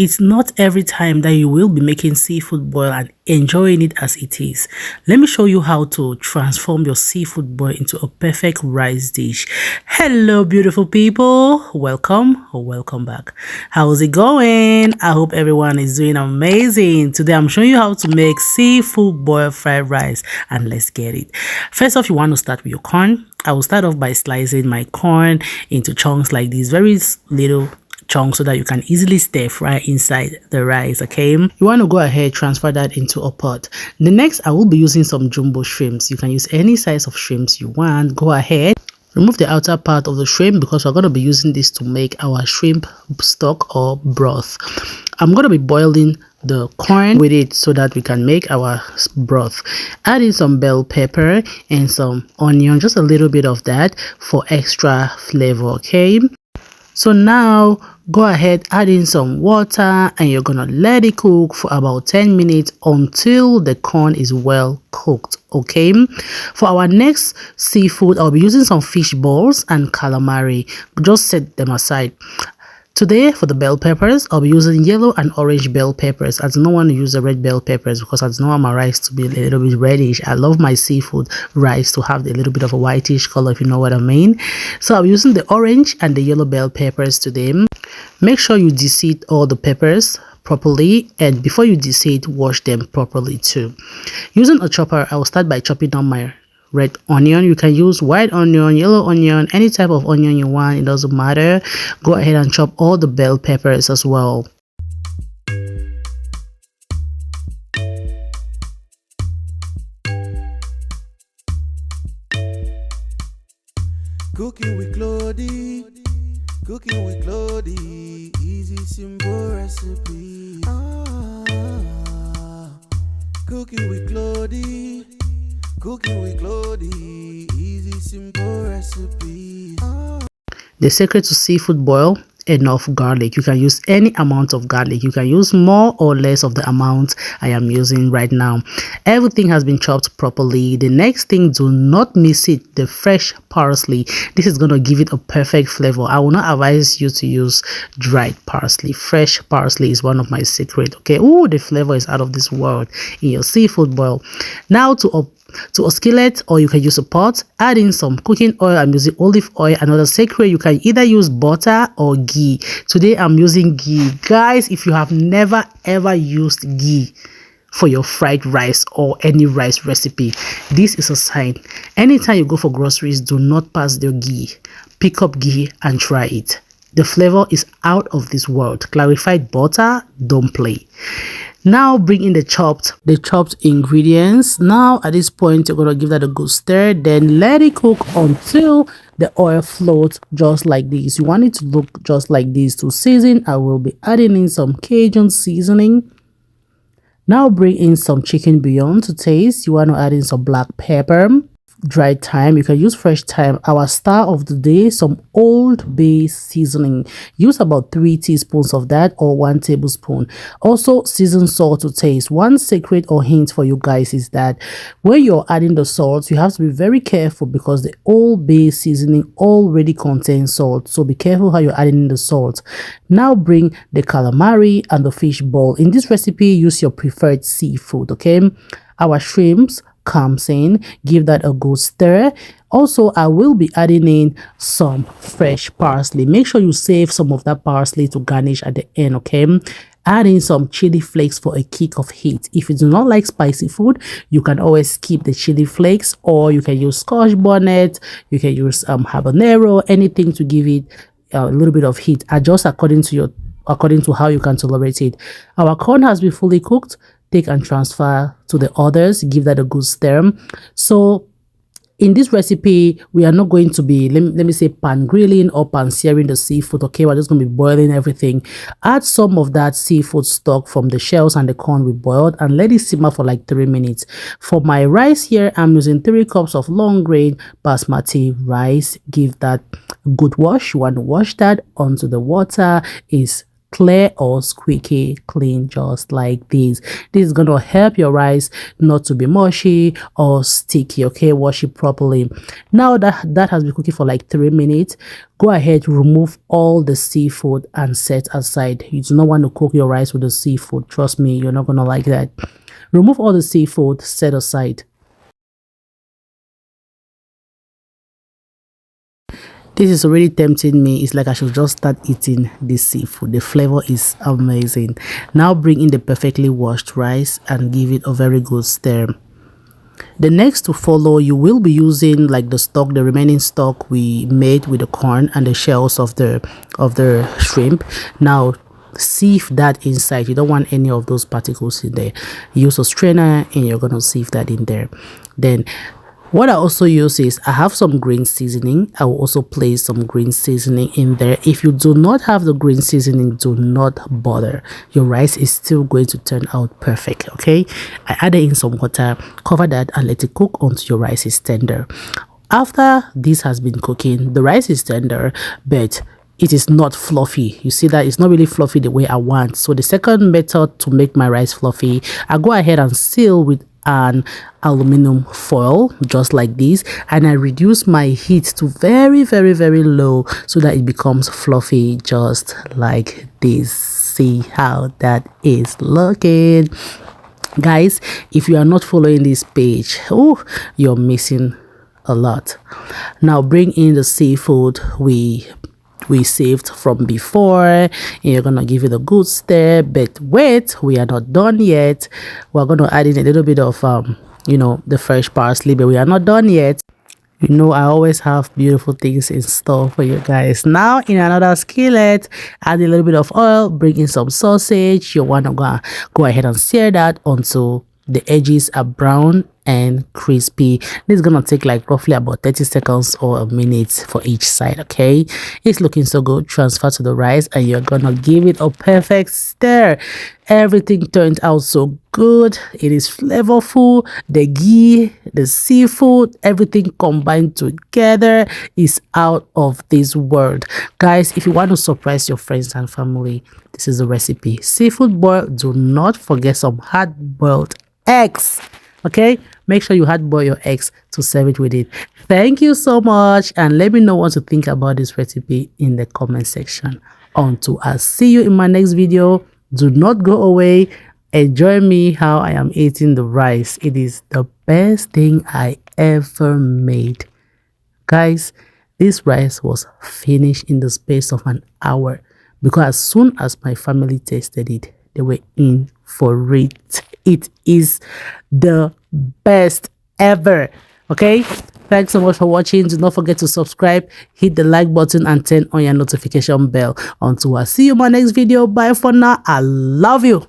It's not every time that you will be making seafood boil and enjoying it as it is. Let me show you how to transform your seafood boil into a perfect rice dish. Hello beautiful people, welcome or welcome back. How's it going? I hope everyone is doing amazing. Today I'm showing you how to make seafood boil fried rice, and let's get it. First off, you want to start with your corn. I will start off by slicing my corn into chunks like these, very little chunks, so that you can easily stir fry inside the rice. Okay, you want to go ahead, transfer that into a pot. The next, I will be using some jumbo shrimps. You can use any size of shrimps you want. Go ahead, remove the outer part of the shrimp because we're going to be using this to make our shrimp stock or broth. I'm going to be boiling the corn with it so that we can make our broth. Add in some bell pepper and some onion, just a little bit of that for extra flavor. Okay, so now go ahead, add in some water, and you're gonna let it cook for about 10 minutes until the corn is well cooked. Okay, for our next seafood, I'll be using some fish balls and calamari. Just set them aside. Today, for the bell peppers, I'll be using yellow and orange bell peppers. I do not want to use the red bell peppers because I do not want my rice to be a little bit reddish. I love my seafood rice to have a little bit of a whitish color, if you know what I mean. So I'll be using the orange and the yellow bell peppers today. Make sure you deseed all the peppers properly, and before you deseed, wash them properly too. Using a chopper, I will start by chopping down my red onion. You can use white onion, yellow onion, any type of onion you want, it doesn't matter. Go ahead and chop all the bell peppers as well. Cooking with Claudie, cooking with Claudie, easy simple recipe. Cooking with Claudie. Cooking with Claudie, easy simple recipe. The secret to seafood boil: enough garlic. You can use any amount of garlic. You can use more or less of the amount I am using right now. Everything has been chopped properly. The next thing, do not miss it, the fresh parsley. This is going to give it a perfect flavor. I will not advise you to use dried parsley. Fresh parsley is one of my secret. Okay, oh, the flavor is out of this world in your seafood boil. Now to a skillet, or you can use a pot, add in some cooking oil. I'm using olive oil. Another secret, you can either use butter or ghee. Today I'm using ghee. Guys, if you have never ever used ghee for your fried rice or any rice recipe, this is a sign. Anytime you go for groceries, do not pass the ghee. Pick up ghee and try it. The flavor is out of this world. Clarified butter, don't play. Now bring in the chopped ingredients. Now at this point, you're gonna give that a good stir, then let it cook until the oil floats just like this. You want it to look just like this. To season, I will be adding in some Cajun seasoning. Now bring in some chicken bouillon to taste. You want to add in some black pepper, dried thyme. You can use fresh thyme. Our star of the day, some Old Bay seasoning. Use about 3 teaspoons of that, or 1 tablespoon. Also seasoned salt to taste. One secret or hint for you guys is that when you're adding the salt, you have to be very careful because the Old Bay seasoning already contains salt, so be careful how you're adding in the salt. Now bring the calamari and the fish ball. In this recipe, use your preferred seafood. Okay, our shrimps comes in, give that a good stir. Also, I will be adding in some fresh parsley. Make sure you save some of that parsley to garnish at the end. Okay, add in some chili flakes for a kick of heat. If you do not like spicy food, you can always skip the chili flakes, or you can use scotch bonnet, you can use habanero, anything to give it a little bit of heat. Adjust according to how you can tolerate it. Our corn has been fully cooked. Take and transfer to the others. Give that a good stir. So in this recipe, we are not going to be, let me say, pan grilling or pan searing the seafood. Okay, we're just going to be boiling everything. Add some of that seafood stock from the shells and the corn we boiled, and let it simmer for like 3 minutes. For my rice here, I'm using 3 cups of long grain basmati rice. Give that a good wash. You want to wash that onto the water. Is clear or squeaky clean, just like this. This is gonna help your rice not to be mushy or sticky. Okay, wash it properly. Now that has been cooking for like 3 minutes, go ahead, remove all the seafood and set aside. You do not want to cook your rice with the seafood. Trust me, you're not gonna like that. Remove all the seafood, set aside. This is already tempting me. It's like I should just start eating this seafood. The flavor is amazing. Now bring in the perfectly washed rice and give it a very good stir. The next to follow, you will be using like the remaining stock we made with the corn and the shells of the shrimp. Now sieve that inside. You don't want any of those particles in there. Use a strainer and you're gonna sieve that in there. Then what I also use is I have some green seasoning. I will also place some green seasoning in there. If you do not have the green seasoning, do not bother. Your rice is still going to turn out perfect. Okay, I added in some water, cover that and let it cook until your rice is tender. After this has been cooking, the rice is tender, but it is not fluffy. You see that it's not really fluffy the way I want. So the second method to make my rice fluffy, I go ahead and seal with an aluminum foil just like this, and I reduce my heat to very low so that it becomes fluffy just like this. See how that is looking, guys. If you are not following this page, oh, you're missing a lot. Now bring in the seafood we saved from before and you're gonna give it a good stir. But wait, we are not done yet. We're gonna add in a little bit of the fresh parsley, but we are not done yet. You know, I always have beautiful things in store for you guys. Now in another skillet, add a little bit of oil, bring in some sausage. You want to go ahead and sear that until the edges are brown and crispy. This is gonna take like roughly about 30 seconds or a minute for each side. Okay, it's looking so good. Transfer to the rice and you're gonna give it a perfect stir. Everything turned out so good. It is flavorful. The ghee, the seafood, everything combined together is out of this world. Guys, if you want to surprise your friends and family, this is the recipe. Seafood boil. Do not forget some hard-boiled eggs. Okay, make sure you hard boil your eggs to serve it with it. Thank you so much, and let me know what you think about this recipe in the comment section. Until I see you in my next video, do not go away. Enjoy me how I am eating the rice. It is the best thing I ever made. Guys, this rice was finished in the space of an hour because as soon as my family tasted it, they were in for it. It is the best ever. Okay, thanks so much for watching. Do not forget to subscribe, hit the like button and turn on your notification bell. Until I see you in my next video, bye for now. I love you.